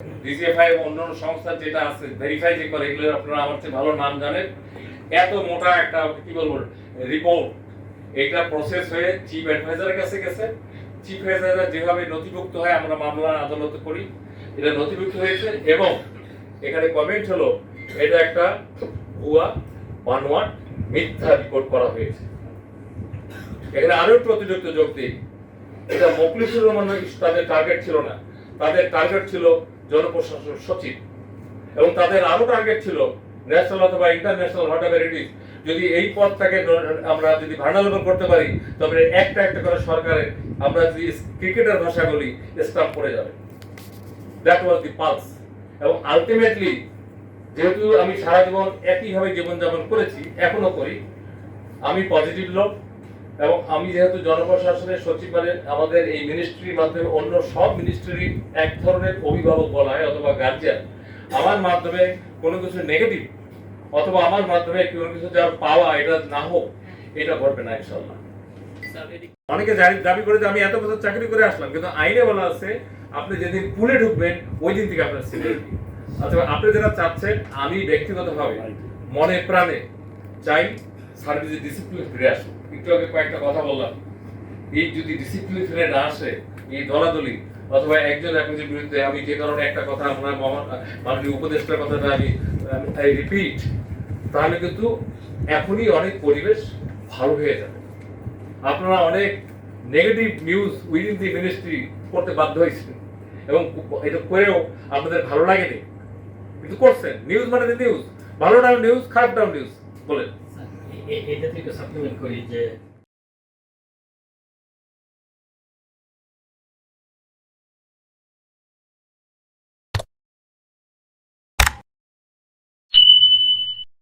DGFI অন্যান্য সংস্থা যেটা আছে ভেরিফাই যে করে, এগুলো আপনারা আমার চেয়ে ভালো নাম জানেন। এত মোটা একটা কি বলবো রিপোর্ট, এটা প্রসেস হয়ে চিফ অ্যাডভাইজারের কাছে গেছে। চিফ অ্যাডভাইজার যেভাবে নথিভুক্ত হয় আমরা মামলা আদালতে করি, এটা নথিভুক্ত হয়েছে এবং এখানে কমেন্ট হলো এটা একটা ভুয়া বানোয়াট মিথ্যা রিপোর্ট করা হয়েছে। এখানে আরো একটু অতিরিক্ত যোগ দিই, এটা মোখলেসুর রহমান তাদের টার্গেট ছিল না, তাদের টার্গেট ছিল জনপ্রশাসন সচিব, এবং তাদের আরো টার্গেট ছিল ন্যাশনাল অথবা ইন্টারন্যাশনাল হোয়াটএভার ইট ইজ। যদি এই পদটাকে আমরা যদি ভার্নালেবল করতে পারি তবে একটা একটা করে সরকারের আমরা যদি ক্রিকেটের ভাষা বলি স্টাম্প পড়ে যাবে। That was the pulse. এবং আলটিমেটলি যেহেতু আমি সারা জীবন একইভাবে জীবনযাপন করেছি, এখনো করি, আমি পজিটিভ লোক, এবং আমি যেহেতু জনপ্রশাসনের সচিব মানে আমাদের এই মিনিস্ট্রির মাধ্যমে অন্য সব মিনিস্ট্রি এক ধরনের অভিভাবক বলা হয় অথবা গার্জিয়ান, আমার মাধ্যমে কোনো কিছু নেগেটিভ অথবা আমার মাধ্যমে কোনো কিছু যার পাওয়া এটা না হোক, এটা ঘটবে না ইনশাআল্লাহ। অনেকে দাবি করে যে আমি এত বছর চাকরি করে আসলাম, কিন্তু আইনে বলা আছে আপনি যেদিন পুলে ঢুকবেন ওই দিন থেকে আপনার সিনিয়রিটি। অথবা আপনি যারা চাচ্ছেন, আমি ব্যক্তিগতভাবে মনে প্রাণে চাই সার্ভিসে ডিসিপ্লিন ফিরে আসুক। একটু আগে কয়েকটা কথা বললাম, এই যদি ডিসিপ্লিন ফিরে না আসে, এই দলাদলি অথবা একজন একজনের বিরুদ্ধে, আমি যে কারণে একটা কথা আপনার মাননীয় উপদেষ্টার কথাটা আমি রিপিট, তাহলে কিন্তু এখনই অনেক পরিবেশ ভালো হয়ে যাবে। আপনারা অনেক negative news within the ministry করতে বাধ্য হয়েছেন এবং এটা করেও আপনাদের ভালো লাগেনি, কিন্তু করছেন। নিউজ মানে নিউজ, ভালোটাও নিউজ, খারাপটাও নিউজ। বলেন এটা থেকে সাপ্লিমেন্ট করি যে